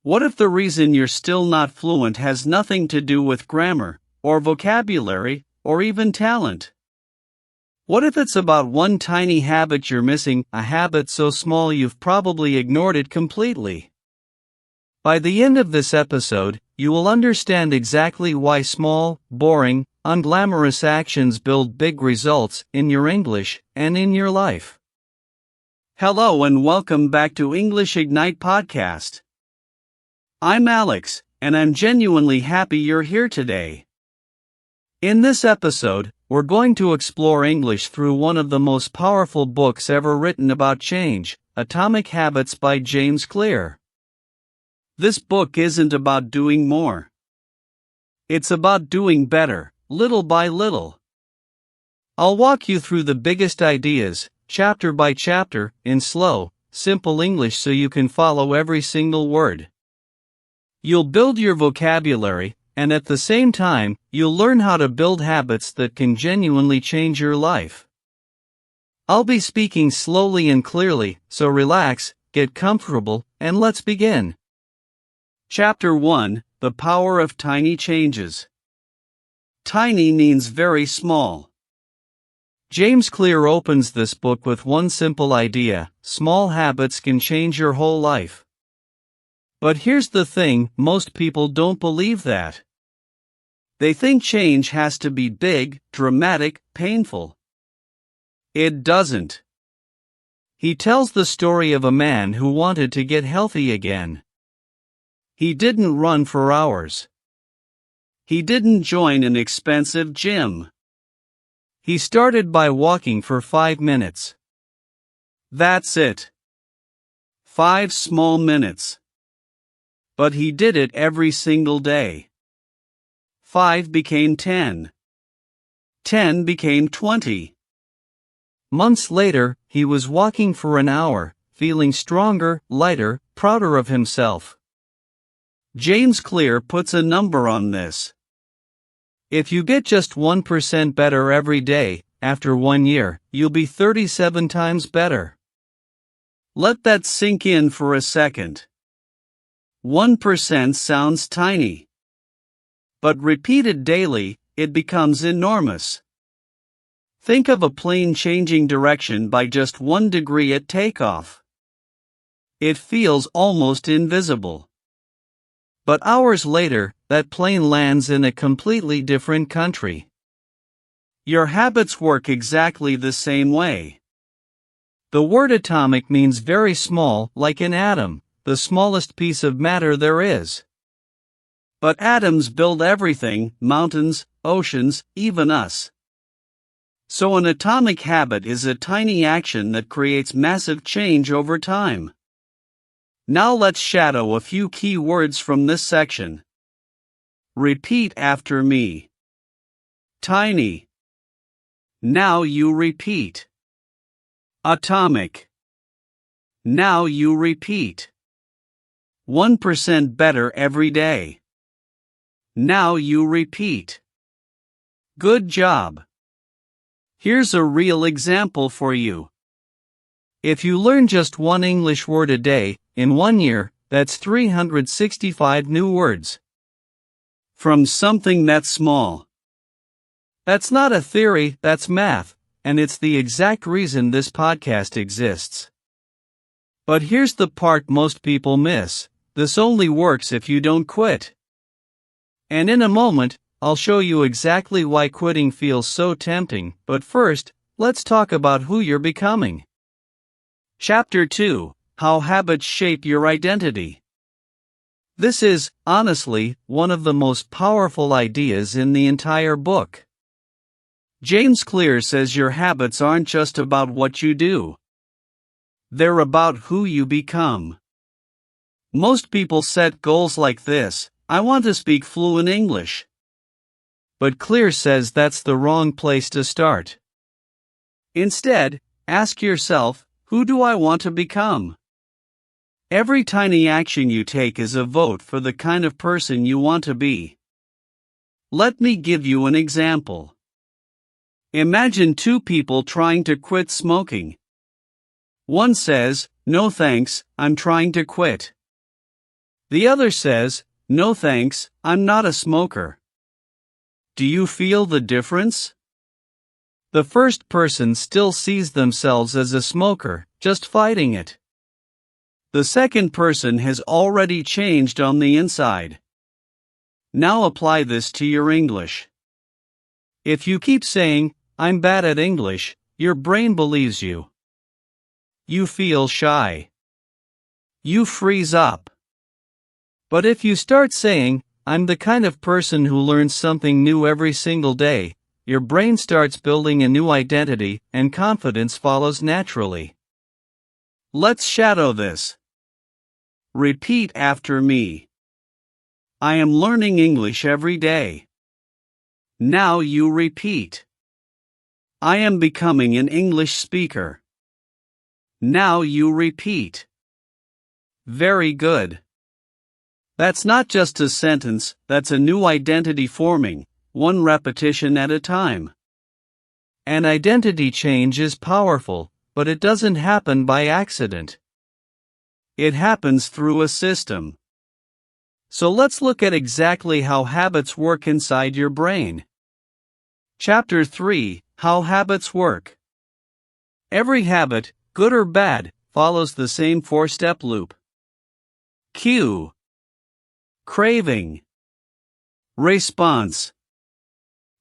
What if the reason you're still not fluent has nothing to do with grammar, or vocabulary, or even talent? What if it's about one tiny habit you're missing, a habit so small you've probably ignored it completely? By the end of this episode, you will understand exactly why small, boring, unglamorous actions build big results in your English and in your life. Hello and welcome back to English Ignite Podcast. I'm Alex, and I'm genuinely happy you're here today. In this episode, we're going to explore English through one of the most powerful books ever written about change, Atomic Habits by James Clear. This book isn't about doing more. It's about doing better, little by little. I'll walk you through the biggest ideas, chapter by chapter, in slow, simple English so you can follow every single word. You'll build your vocabulary, and at the same time, you'll learn how to build habits that can genuinely change your life. I'll be speaking slowly and clearly, so relax, get comfortable, and let's begin. Chapter 1: The Power of Tiny Changes. Tiny means very small. James Clear opens this book with one simple idea: small habits can change your whole life. But here's the thing, most people don't believe that. They think change has to be big, dramatic, painful. It doesn't. He tells the story of a man who wanted to get healthy again. He didn't run for hours. He didn't join an expensive gym. He started by walking for 5 minutes. That's it. 5 small minutes. But he did it every single day. 5 became 10. 10 became 20. Months later, he was walking for an hour, feeling stronger, lighter, prouder of himself. James Clear puts a number on this. If you get just 1% better every day, after 1 year, you'll be 37 times better. Let that sink in for a second. 1% sounds tiny. But repeated daily, it becomes enormous. Think of a plane changing direction by just 1 degree at takeoff. It feels almost invisible. But hours later, that plane lands in a completely different country. Your habits work exactly the same way. The word atomic means very small, like an atom, the smallest piece of matter there is. But atoms build everything: mountains, oceans, even us. So an atomic habit is a tiny action that creates massive change over time. Now let's shadow a few key words from this section. Repeat after me. Tiny. Now you repeat. Atomic. Now you repeat. 1% better every day. Now you repeat. Good job. Here's a real example for you. If you learn just one English word a day, in 1 year, that's 365 new words. From something that small. That's not a theory, that's math, and it's the exact reason this podcast exists. But here's the part most people miss: this only works if you don't quit. And in a moment, I'll show you exactly why quitting feels so tempting, but first, let's talk about who you're becoming. Chapter 2: How Habits Shape Your Identity. This is, honestly, one of the most powerful ideas in the entire book. James Clear says your habits aren't just about what you do. They're about who you become. Most people set goals like this: I want to speak fluent English. But Clear says that's the wrong place to start. Instead, ask yourself, who do I want to become? Every tiny action you take is a vote for the kind of person you want to be. Let me give you an example. Imagine 2 people trying to quit smoking. One says, "No thanks, I'm trying to quit." The other says, "No thanks, I'm not a smoker." Do you feel the difference? The first person still sees themselves as a smoker, just fighting it. The second person has already changed on the inside. Now apply this to your English. If you keep saying, "I'm bad at English," your brain believes you. You feel shy. You freeze up. But if you start saying, "I'm the kind of person who learns something new every single day," your brain starts building a new identity, and confidence follows naturally. Let's shadow this. Repeat after me. I am learning English every day. Now you repeat. I am becoming an English speaker. Now you repeat. Very good. That's not just a sentence, that's a new identity forming, one repetition at a time. An identity change is powerful, but it doesn't happen by accident. It happens through a system. So let's look at exactly how habits work inside your brain. Chapter 3: How Habits Work. Every habit, good or bad, follows the same four-step loop. Cue. Craving. Response.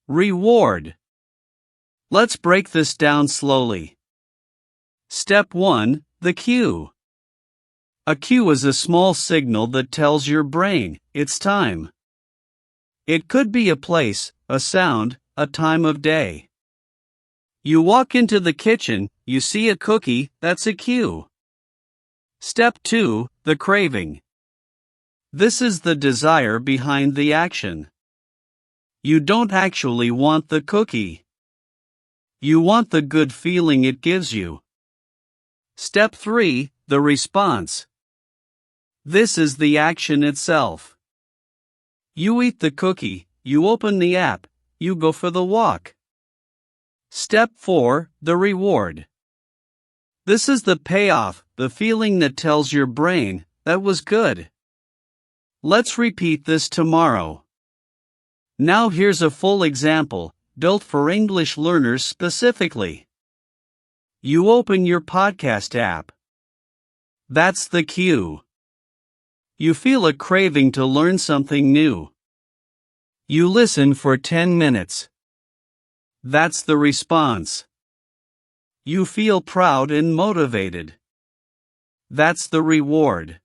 Reward. Let's break this down slowly. Step 1: The cue. A cue is a small signal that tells your brain, it's time. It could be a place, a sound, a time of day. You walk into the kitchen, you see a cookie, that's a cue. Step 2: The craving. This is the desire behind the action. You don't actually want the cookie. You want the good feeling it gives you. Step 3: The response. This is the action itself. You eat the cookie, you open the app, you go for the walk. Step 4: The reward. This is the payoff, the feeling that tells your brain, that was good. Let's repeat this tomorrow. Now here's a full example, built for English learners specifically. You open your podcast app. That's the cue. You feel a craving to learn something new. You listen for 10 minutes. That's the response. You feel proud and motivated. That's the reward.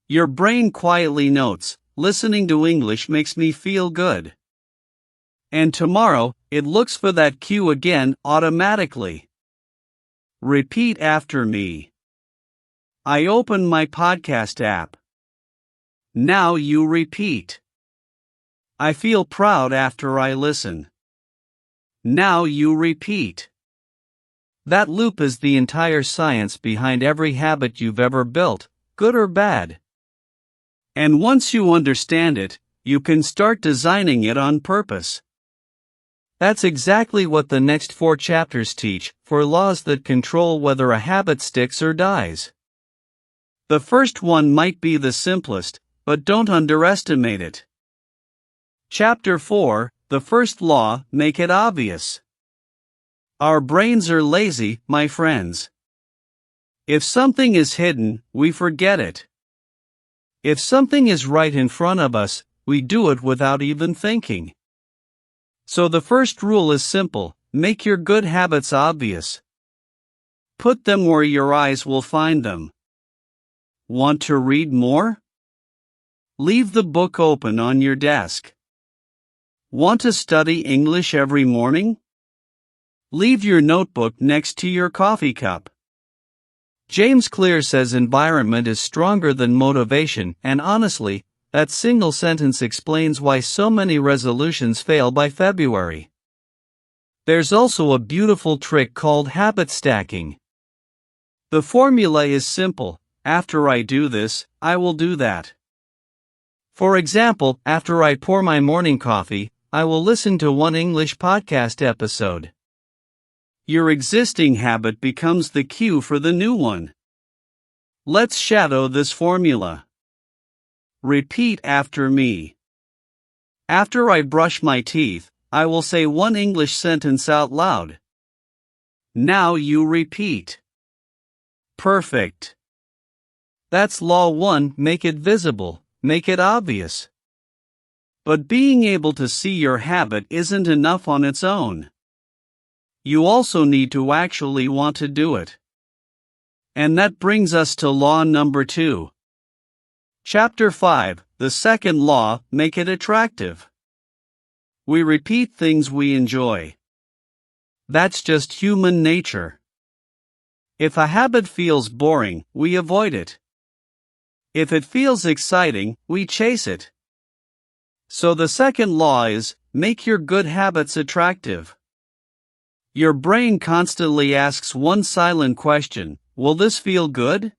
Your brain quietly notes, listening to English makes me feel good. And tomorrow, it looks for that cue again automatically. Repeat after me. I open my podcast app. Now you repeat. I feel proud after I listen. Now you repeat. That loop is the entire science behind every habit you've ever built, good or bad. And once you understand it, you can start designing it on purpose. That's exactly what the next 4 chapters teach, 4 laws that control whether a habit sticks or dies. The first one might be the simplest, but don't underestimate it. Chapter 4: The first law, make it obvious. Our brains are lazy, my friends. If something is hidden, we forget it. If something is right in front of us, we do it without even thinking. So the first rule is simple: make your good habits obvious. Put them where your eyes will find them. Want to read more? Leave the book open on your desk. Want to study English every morning? Leave your notebook next to your coffee cup. James Clear says environment is stronger than motivation, and honestly, that single sentence explains why so many resolutions fail by February. There's also a beautiful trick called habit stacking. The formula is simple: after I do this, I will do that. For example, after I pour my morning coffee, I will listen to one English podcast episode. Your existing habit becomes the cue for the new one. Let's shadow this formula. Repeat after me. After I brush my teeth, I will say one English sentence out loud. Now you repeat. Perfect. That's law 1, make it visible, make it obvious. But being able to see your habit isn't enough on its own. You also need to actually want to do it. And that brings us to law number 2. Chapter 5, the second law, make it attractive. We repeat things we enjoy. That's just human nature. If a habit feels boring, we avoid it. If it feels exciting, we chase it. So the second law is, make your good habits attractive. Your brain constantly asks one silent question, will this feel good?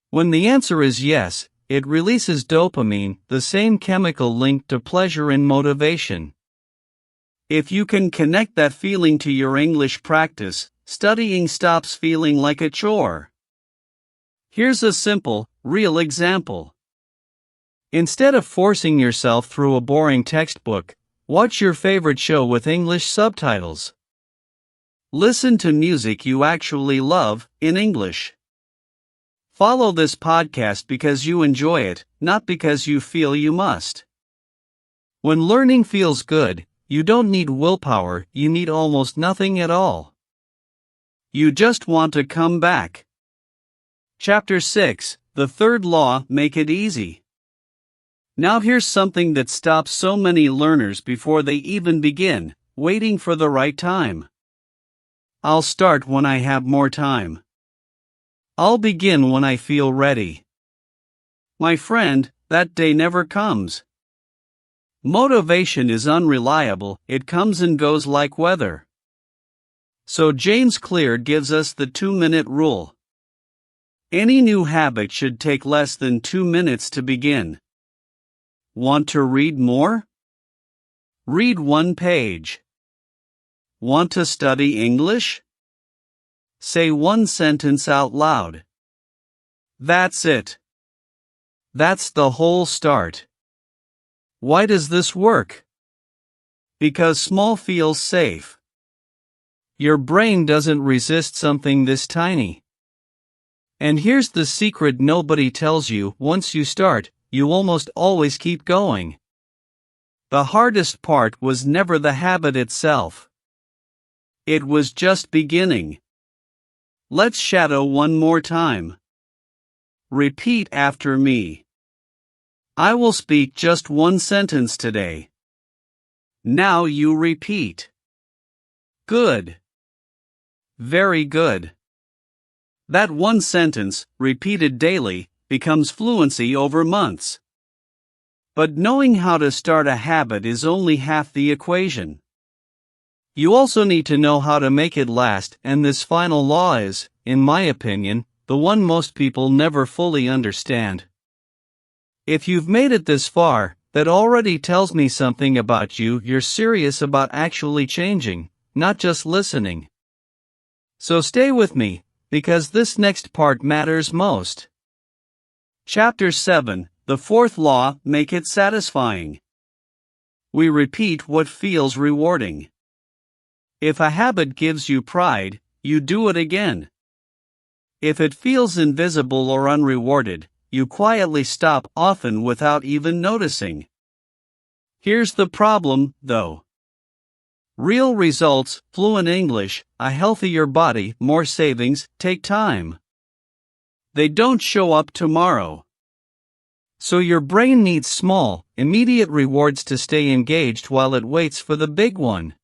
When the answer is yes, it releases dopamine, the same chemical linked to pleasure and motivation. If you can connect that feeling to your English practice, studying stops feeling like a chore. Here's a simple, real example. Instead of forcing yourself through a boring textbook, watch your favorite show with English subtitles. Listen to music you actually love, in English. Follow this podcast because you enjoy it, not because you feel you must. When learning feels good, you don't need willpower, you need almost nothing at all. You just want to come back. Chapter 6, the third law, make it easy. Now here's something that stops so many learners before they even begin, waiting for the right time. I'll start when I have more time. I'll begin when I feel ready. My friend, that day never comes. Motivation is unreliable, it comes and goes like weather. So James Clear gives us the 2-minute rule. Any new habit should take less than 2 minutes to begin. Want to read more? Read 1 page. Want to study English? Say 1 sentence out loud. That's it. That's the whole start. Why does this work? Because small feels safe. Your brain doesn't resist something this tiny. And here's the secret nobody tells you, once you start, you almost always keep going. The hardest part was never the habit itself. It was just beginning. Let's shadow one more time. Repeat after me. I will speak just 1 sentence today. Now you repeat. Good. Very good. That 1 sentence, repeated daily, becomes fluency over months. But knowing how to start a habit is only half the equation. You also need to know how to make it last, and this final law is, in my opinion, the one most people never fully understand. If you've made it this far, that already tells me something about you. You're serious about actually changing, not just listening. So stay with me, because this next part matters most. Chapter 7, the fourth law, make it satisfying. We repeat what feels rewarding. If a habit gives you pride, you do it again. If it feels invisible or unrewarded, you quietly stop, often without even noticing. Here's the problem, though. Real results, fluent English, a healthier body, more savings, take time. They don't show up tomorrow. So your brain needs small, immediate rewards to stay engaged while it waits for the big one.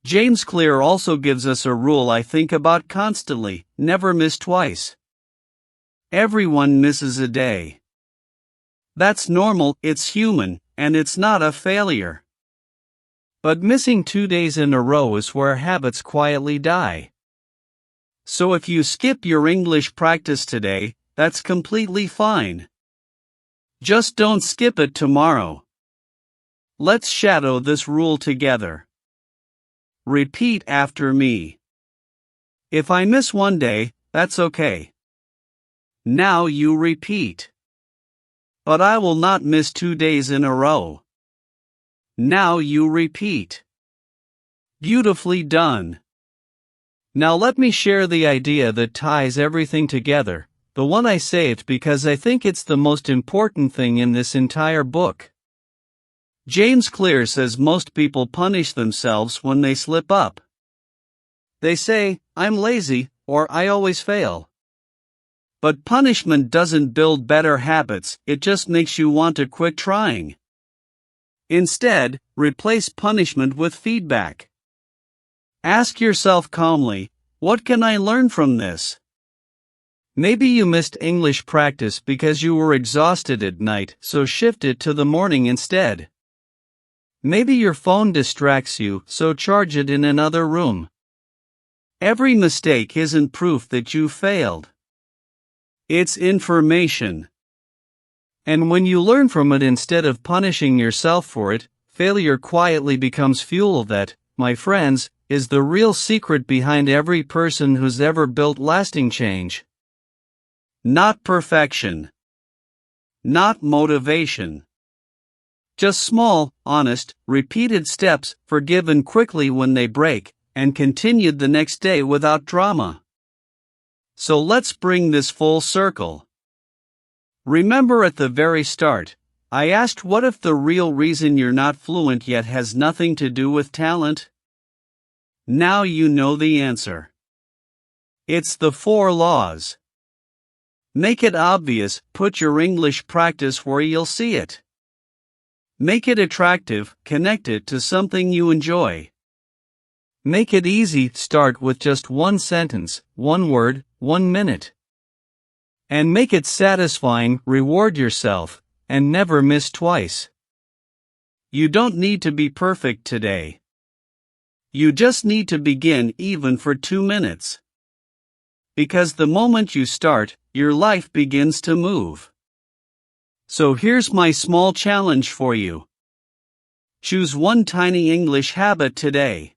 James Clear also gives us a rule I think about constantly: never miss twice. Everyone misses a day. That's normal, it's human, and it's not a failure. But missing 2 days in a row is where habits quietly die. So if you skip your English practice today, that's completely fine. Just don't skip it tomorrow. Let's shadow this rule together. Repeat after me. If I miss 1 day, that's okay. Now you repeat. but I will not miss 2 days in a row. Now you repeat. Beautifully done. Now let me share the idea that ties everything together, the one I saved because I think it's the most important thing in this entire book. James Clear says most people punish themselves when they slip up. They say, "I'm lazy," or "I always fail." But punishment doesn't build better habits, it just makes you want to quit trying. Instead, replace punishment with feedback. Ask yourself calmly, what can I learn from this? Maybe you missed English practice because you were exhausted at night, so shift it to the morning instead. Maybe your phone distracts you, so charge it in another room. Every mistake isn't proof that you failed. It's information. And when you learn from it instead of punishing yourself for it, failure quietly becomes fuel that, my friends, is the real secret behind every person who's ever built lasting change. Not perfection. Not motivation. Just small, honest, repeated steps, forgiven quickly when they break, and continued the next day without drama. So let's bring this full circle. Remember at the very start, I asked what if the real reason you're not fluent yet has nothing to do with talent? Now you know the answer. It's the 4 laws. Make it obvious, put your English practice where you'll see it. Make it attractive, connect it to something you enjoy. Make it easy, start with just 1 sentence, 1 word, 1 minute. And make it satisfying, reward yourself, and never miss twice. You don't need to be perfect today. You just need to begin even for 2 minutes. Because the moment you start, your life begins to move. So here's my small challenge for you. Choose 1 tiny English habit today.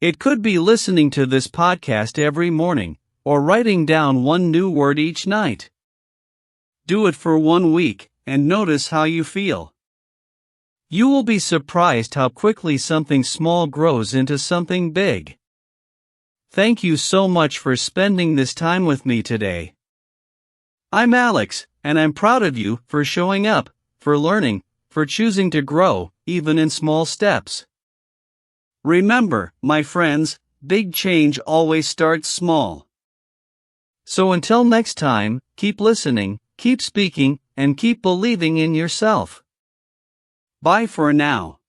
It could be listening to this podcast every morning, or writing down 1 new word each night. Do it for 1 week, and notice how you feel. You will be surprised how quickly something small grows into something big. Thank you so much for spending this time with me today. I'm Alex, and I'm proud of you for showing up, for learning, for choosing to grow, even in small steps. Remember, my friends, big change always starts small. So until next time, keep listening, keep speaking, and keep believing in yourself. Bye for now.